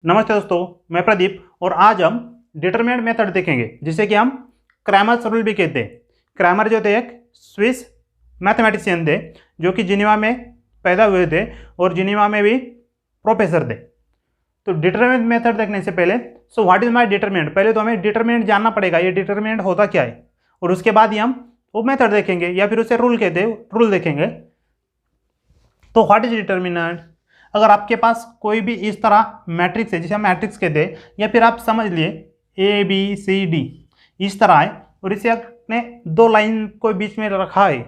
नमस्ते दोस्तों, मैं प्रदीप और आज हम डिटरमिनेंट मेथड देखेंगे जिसे कि हम क्रैमर्स रूल भी कहते हैं। क्रैमर जो थे एक स्विस मैथमेटिशियन थे जो कि जिनेवा में पैदा हुए थे और जिनेवा में भी प्रोफेसर थे। तो डिटरमिनेंट मेथड देखने से पहले व्हाट इज माय डिटरमिनेंट, पहले तो हमें डिटरमिनेंट जानना पड़ेगा, ये डिटरमिनेंट होता क्या है, और उसके बाद ही हम वो मेथड देखेंगे या फिर उसे रूल कहते हैं, रूल देखेंगे। तो व्हाट इज डिटरमिनेंट? अगर आपके पास कोई भी इस तरह मैट्रिक्स है जिसे हम मैट्रिक्स कहते हैं, या फिर आप समझ लिए ए बी सी डी इस तरह है और इसे आपने दो लाइन को बीच में रखा है,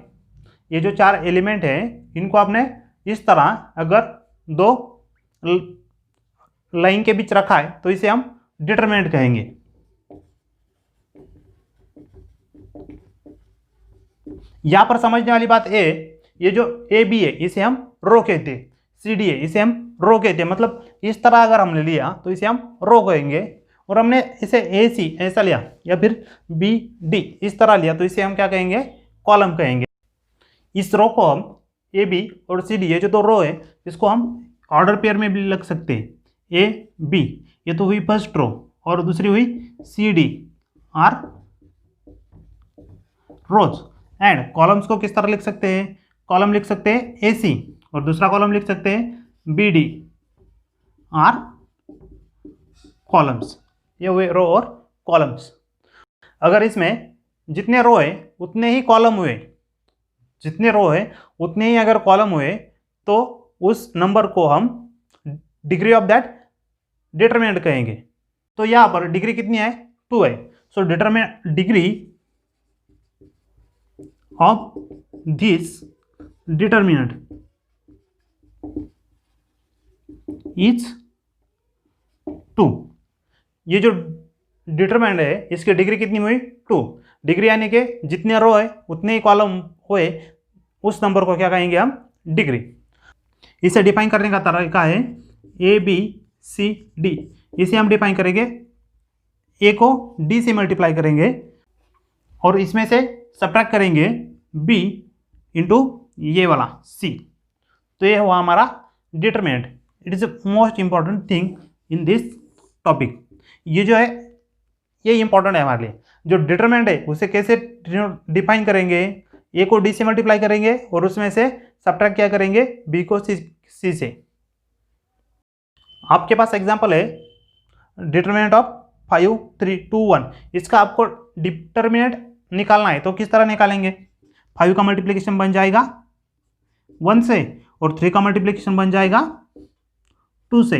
ये जो चार एलिमेंट है इनको आपने इस तरह अगर दो लाइन के बीच रखा है तो इसे हम डिटरमिनेंट कहेंगे। यहां पर समझने वाली बात ये जो ए बी है इसे हम रो कहते हैं, सी डी है इसे हम रो कहते हैं, मतलब इस तरह अगर हमने लिया तो इसे हम रो कहेंगे, और हमने इसे ए सी ऐसा लिया या फिर बी डी इस तरह लिया तो इसे हम क्या कहेंगे, कॉलम कहेंगे। इस रो को हम ए बी और सी डी, ये जो दो रो है इसको हम ऑर्डर पेयर में भी लिख सकते हैं। ए बी ये तो हुई फर्स्ट रो और दूसरी हुई C D are rows, and columns को किस तरह लिख सकते हैं, कॉलम लिख सकते हैं ए सी और दूसरा कॉलम लिख सकते हैं बी डी आर कॉलम्स, ये हुए रो और कॉलम्स। अगर इसमें जितने रो है उतने ही कॉलम हुए, जितने रो है उतने ही अगर कॉलम हुए तो उस नंबर को हम डिग्री ऑफ दैट डिटरमिनेंट कहेंगे। तो यहां पर डिग्री कितनी है, 2 है। So determinant degree of this determinant is 2। ये जो डिटरमिनेंट है इसकी डिग्री कितनी हुई, 2 डिग्री, यानी कि जितने रो है उतने ही कॉलम हुए, उस नंबर को क्या कहेंगे हम, डिग्री। इसे डिफाइन करने का तरीका है ए बी सी डी, इसे हम डिफाइन करेंगे, ए को डी से मल्टीप्लाई करेंगे और इसमें से सब्ट्रैक्ट करेंगे बी इंटू ये वाला सी, तो ये हुआ हमारा determinant. It is the most important thing in this topic. ये जो है ये इंपॉर्टेंट है हमारे लिए। जो डिटरमिनेंट है उसे कैसे डिफाइन करेंगे, ए को डी से मल्टीप्लाई करेंगे और उसमें से सब्ट्रैक्ट क्या करेंगे, बी को सी से। आपके पास एग्जांपल है डिटरमिनेंट ऑफ 5 3 2 1, इसका आपको डिटरमिनेंट निकालना है तो किस तरह निकालेंगे, 5 का मल्टीप्लिकेशन बन जाएगा 1 से और 3 का मल्टीप्लिकेशन बन जाएगा 2 से,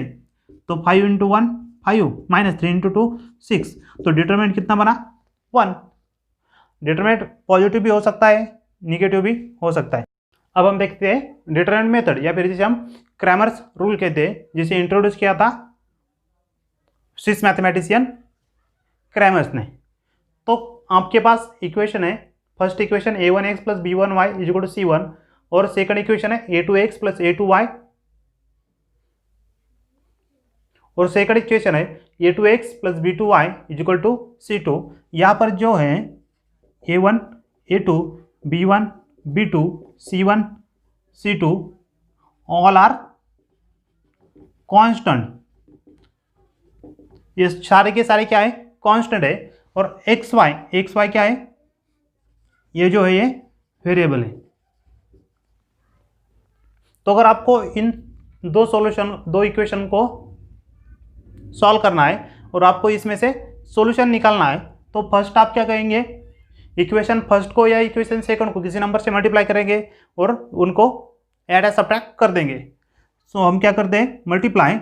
तो 5 इंटू 1 5 माइनस 3 इंटू 2 6, तो डिटरमिनेंट कितना बना 1। डिटरमिनेंट पॉजिटिव भी हो सकता है, निगेटिव भी हो सकता है। अब हम देखते हैं डिटरमिनेंट मेथड या फिर जिसे हम क्रैमर्स रूल कहते हैं, जिसे इंट्रोड्यूस किया था स्विस मैथमेटिशियन क्रैमर्स ने। तो आपके पास इक्वेशन है, first equation a1x plus b1y equal to c1 और सेकंड इक्वेशन है a2x प्लस a2y और सेकंड इक्वेशन है a2x plus b2y equal to c2। यहाँ पर जो है a1 a2 b1 b2 c1 c2 all are constant, ये सारे के सारे क्या है, कांस्टेंट है, और एक्स वाई क्या है, ये जो है ये वेरिएबल है। तो अगर आपको इन दो इक्वेशन को सॉल्व करना है और आपको इसमें से सॉल्यूशन निकालना है तो फर्स्ट आप क्या कहेंगे, इक्वेशन फर्स्ट को या इक्वेशन सेकंड को किसी नंबर से मल्टीप्लाई करेंगे और उनको ऐड या सब्ट्रैक्ट कर देंगे। सो हम क्या करते हैं, multiply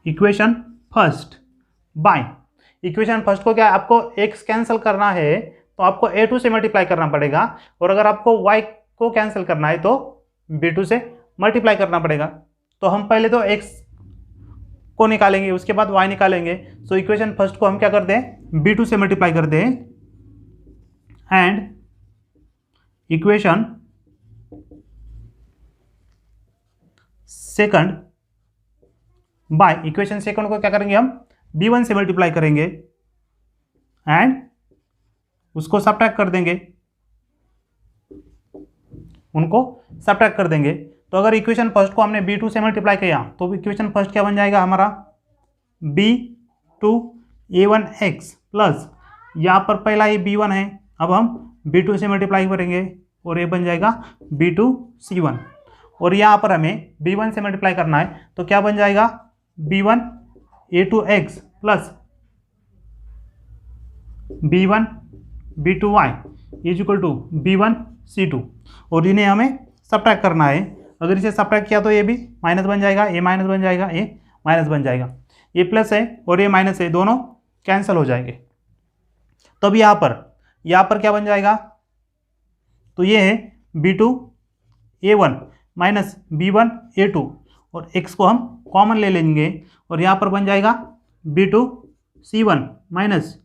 equation first by, equation first को क्या आपको x कैंसिल करना है तो आपको a2 से मल्टीप्लाई करना पड़ेगा, और अगर आपको y को कैंसिल करना है तो b2 से मल्टीप्लाई करना पड़ेगा। तो हम पहले तो x को निकालेंगे उसके बाद y निकालेंगे। सो इक्वेशन फर्स्ट को हम क्या करते हैं, b2 से मल्टीप्लाई करते हैं, and equation second by, equation second को क्या करेंगे हम b1 से मल्टीप्लाई करेंगे एंड उसको सब्ट्रैक्ट कर देंगे। उनको सब्ट्रैक्ट कर देंगे। तो अगर इक्वेशन फर्स्ट को हमने b2 से मल्टीप्लाई किया तो इक्वेशन फर्स्ट क्या बन जाएगा हमारा, b2a1x प्लस यहाँ पर पहला ये b1 है, अब हम b2 से मल्टीप्लाई करेंगे और ये बन जाएगा b2c1। और यहाँ पर हमें b1 से मल्टीप्लाई करना है तो क्या बन जाएगा, b1a2x plus b1 b2y is equal to b1c2। और इन्हें हमें सब्ट्रैक्ट करना है। अगर इसे सब्ट्रैक्ट किया तो ये भी माइनस बन जाएगा, ए माइनस बन जाएगा, ए माइनस बन जाएगा, ये प्लस है और ये माइनस है, दोनों कैंसिल हो जाएंगे। तब यहाँ पर क्या बन जाएगा, तो ये है b2a1 माइनस b1a2 और x को हम कॉमन ले लेंगे और यहाँ पर बन जाएगा b2c1 माइनस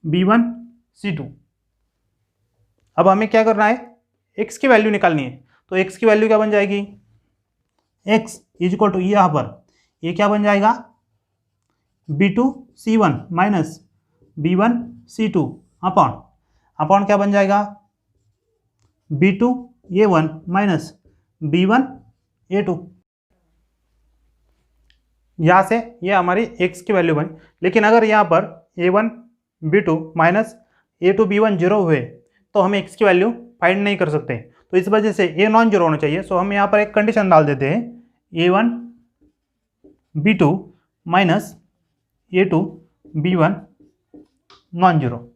b1c2। अब हमें क्या करना है, x की वैल्यू निकालनी है। तो x की वैल्यू क्या बन जाएगी, x इज इक्वल टू यहाँ पर ये क्या बन जाएगा, b2c1 माइनस b1c2 अपॉन क्या बन जाएगा, b2a1 माइनस b1a2। यहाँ से ये हमारी x की वैल्यू बनी। लेकिन अगर यहाँ पर a1 b2 minus a2 b1 zero हुए तो हम x की वैल्यू फाइंड नहीं कर सकते। तो इस वजह से a नॉन जीरो होना चाहिए। सो हम यहाँ पर एक कंडीशन डाल देते हैं, a1 b2 minus a2 b1 non zero.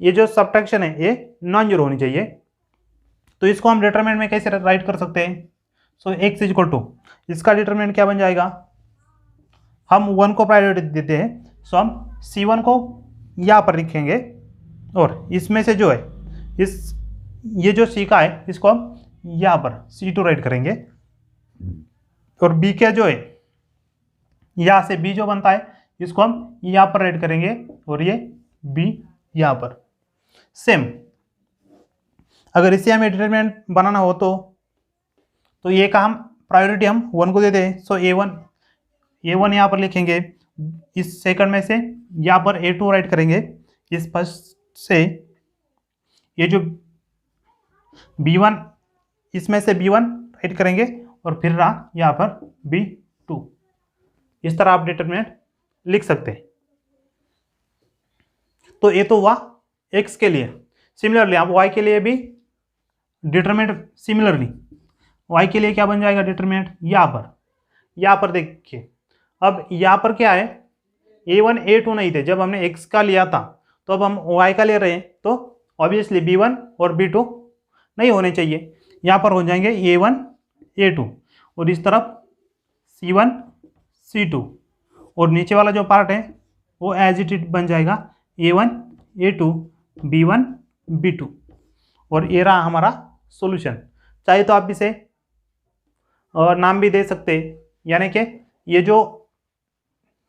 ये जो सब्ट्रैक्शन है ये नॉन जीरो होनी चाहिए। तो इसको हम डिटरमिनेंट में कैसे राइट कर सकते हैं, सो x इज इक्वल टू इसका डिटरमिनेंट क्या बन जाएगा, हम 1 को प्रायोरिटी देते हैं, सो हम c1 को यहाँ पर लिखेंगे और इसमें से जो है ये जो c का है इसको हम यहाँ पर c2 राइट करेंगे और b का जो है यहाँ से b जो बनता है इसको हम यहाँ पर राइट करेंगे और ये b यहाँ पर। सेम अगर इसे हमें डिटरमिनेंट बनाना हो तो ये का हम प्रायोरिटी हम 1 को देते हैं। सो a1 यहाँ पर लिखेंगे, इस सेकंड में से यहाँ पर a2 राइट करेंगे, इस फर्स्ट से ये जो b1 इसमें से b1 राइट करेंगे और फिर रहा यहाँ पर b2। इस तरह आप डिटरमिनेंट लिख सकते हैं। तो ये तो हुआ x के लिए। सिमिलरली आप y के लिए भी डिटरमिनेंट सिमिलरली y के लिए क्या बन जाएगा डिटरमिनेंट, यहाँ पर देखिए। अब यहाँ पर क्या है, a1 a2 नहीं थे जब हमने x का लिया था, तो अब हम y का ले रहे हैं तो ऑब्वियसली b1 और b2 नहीं होने चाहिए, यहाँ पर हो जाएंगे a1 a2 और इस तरफ c1 c2 और नीचे वाला जो पार्ट है वो एज इट इज बन जाएगा a1 a2 b1 b2 और ये रहा हमारा सॉल्यूशन। चाहे तो आप इसे और नाम भी दे सकते हैं, यानी कि ये जो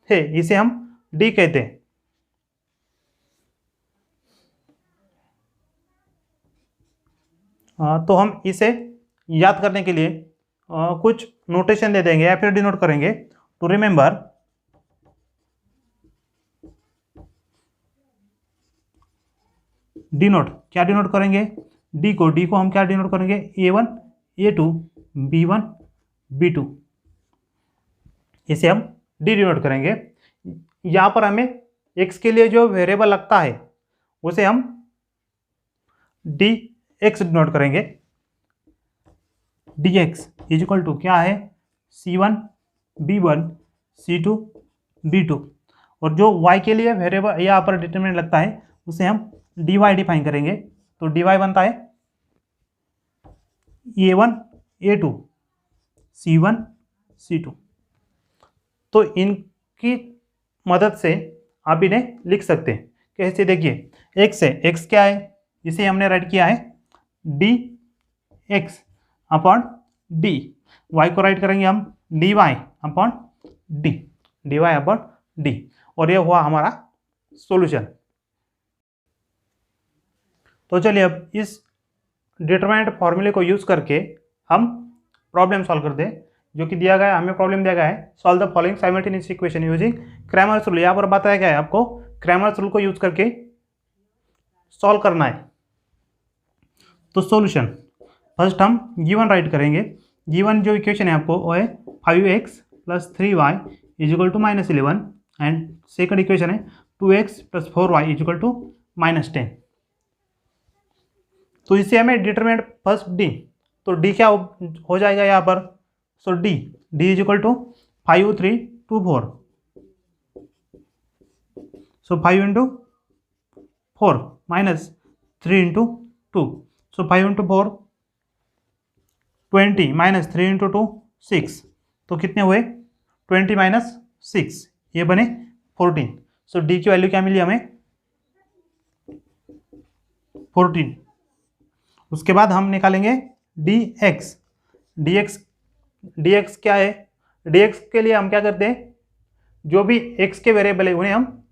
है इसे हम डी कहते हैं। तो हम इसे याद करने के लिए कुछ नोटेशन दे देंगे या फिर डिनोट करेंगे। टू रिमेंबर, डिनोट क्या डिनोट करेंगे, डी को हम क्या डिनोट करेंगे, a1 a2 b1 b2, इसे हम डी डिनोट करेंगे। यहाँ पर हमें x के लिए जो वेरिएबल लगता है उसे हम डी एक्स डिनोट करेंगे। dx इज इक्वल टू क्या है, c1 b1 c2 b2 और जो y के लिए वेरिएबल यहाँ पर डिटरमिनेंट लगता है उसे हम dy डिफाइन करेंगे। तो dy बनता है a1 a2 c1 c2। तो इनकी मदद से आप इन्हें लिख सकते हैं। कैसे, देखिए x है, x क्या है, इसे हमने राइट किया है D X upon D, Y को राइट करेंगे हम डी वाई अपॉन डी और ये हुआ हमारा सॉल्यूशन। तो चलिए अब इस डिटरमिनेंट फॉर्मूले को यूज करके हम प्रॉब्लम सॉल्व करते हैं। जो कि दिया गया है, हमें प्रॉब्लम दिया गया है, solve the following simultaneous equation using Cramer's rule. यहाँ पर बताया गया है आपको क्रैमर्स रूल को यूज करके सॉल्व करना है। तो सॉल्यूशन, फर्स्ट हम गिवन राइट करेंगे। गिवन जो इक्वेशन है आपको वो है 5x + 3y = -11 and second equation है 2x + 4y = -10। तो इससे हमें डिटरमिनेंट फर्स्ट डी, तो डी क्या हो जाएगा यहाँ पर, सो डी = 5 3 2 4, सो 5 × 4 -3 × 2, सो 5 × 4 20 -3 × 2 6, तो कितने हुए 20 - 6, ये बने 14। सो डी की वैल्यू क्या मिली हमें 14। उसके बाद हम निकालेंगे dx। dx क्या है, dx के लिए हम क्या करते हैं, जो भी x के वेरिएबल है उन्हें हम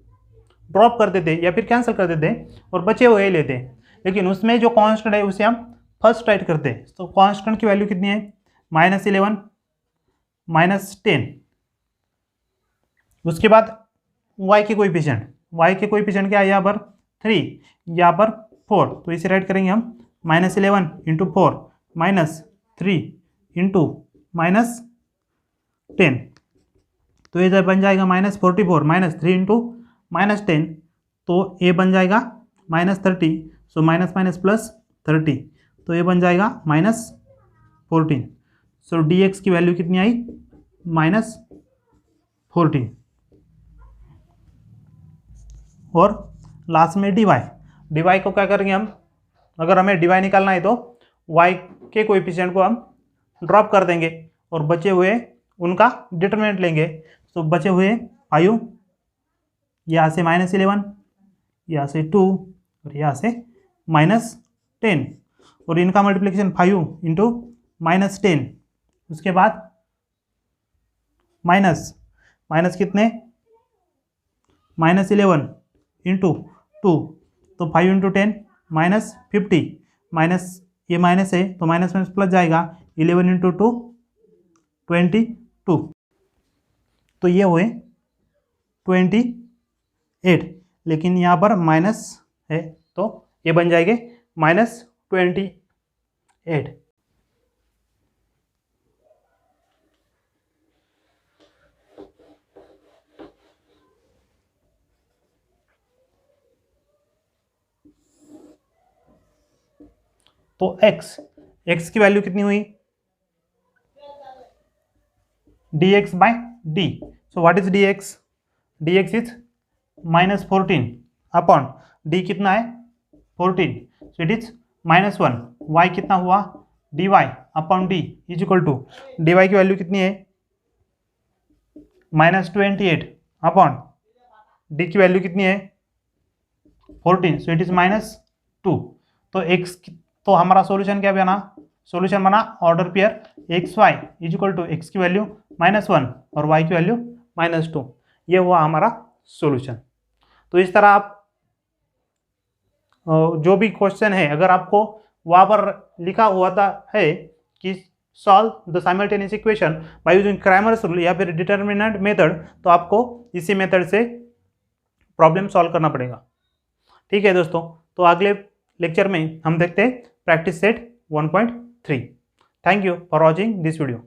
ड्रॉप कर देते या फिर कैंसिल कर देते और बचे हुए लेते हैं, लेकिन उसमें जो कांस्टेंट है उसे हम फर्स्ट राइट करते हैं। तो कांस्टेंट की वैल्यू कितनी है -11 -10। उसके बाद y के कोएफिशिएंट क्या है यहाँ पर 3, यहाँ पर 4, तो इसे राइट करेंगे हम -11 × 4 -3 × -10, तो ये बन जाएगा -44 -3 × -10, तो ये बन जाएगा -30, सो माइनस प्लस 30, तो ये बन जाएगा -14। सो dx की वैल्यू कितनी आई -14। और लास्ट में dy को क्या करेंगे हम, अगर हमें dy निकालना है तो y के कोएफिशिएंट को हम ड्रॉप कर देंगे और बचे हुए उनका डिटरमिनेंट लेंगे। तो बचे हुए 5, यहाँ से -11, यहाँ से 2 और यहाँ से -10, और इनका मल्टीप्लिकेशन 5 × -10, उसके बाद माइनस कितने -11 × 2, तो 5 × 10 -50, माइनस ये माइनस है तो माइनस प्लस जाएगा, 11 × 2 22, तो ये हुए 28, लेकिन यहाँ पर माइनस है तो ये बन जाएंगे -28। तो x की वैल्यू कितनी हुई dx/d। So what is dx is -14 upon d कितना है 14, सो इट इज -1। y कितना हुआ dy अपॉन d = dy की वैल्यू कितनी है -28 अपॉन d की वैल्यू कितनी है 14, सो इट इज -2। तो हमारा सॉल्यूशन क्या बना, सॉल्यूशन बना ऑर्डर पेयर xy = x की वैल्यू -1 और y की वैल्यू -2, ये हुआ हमारा सॉल्यूशन। तो इस तरह आप जो भी क्वेश्चन है, अगर आपको वहाँ पर लिखा हुआ है कि solve the simultaneous equation by using Cramer's rule या फिर डिटर्मिनेंट मेथड, तो आपको इसी मेथड से प्रॉब्लम सॉल्व करना पड़ेगा। ठीक है दोस्तों, तो अगले लेक्चर में हम देखते हैं practice set 1.3। Thank you for watching this video.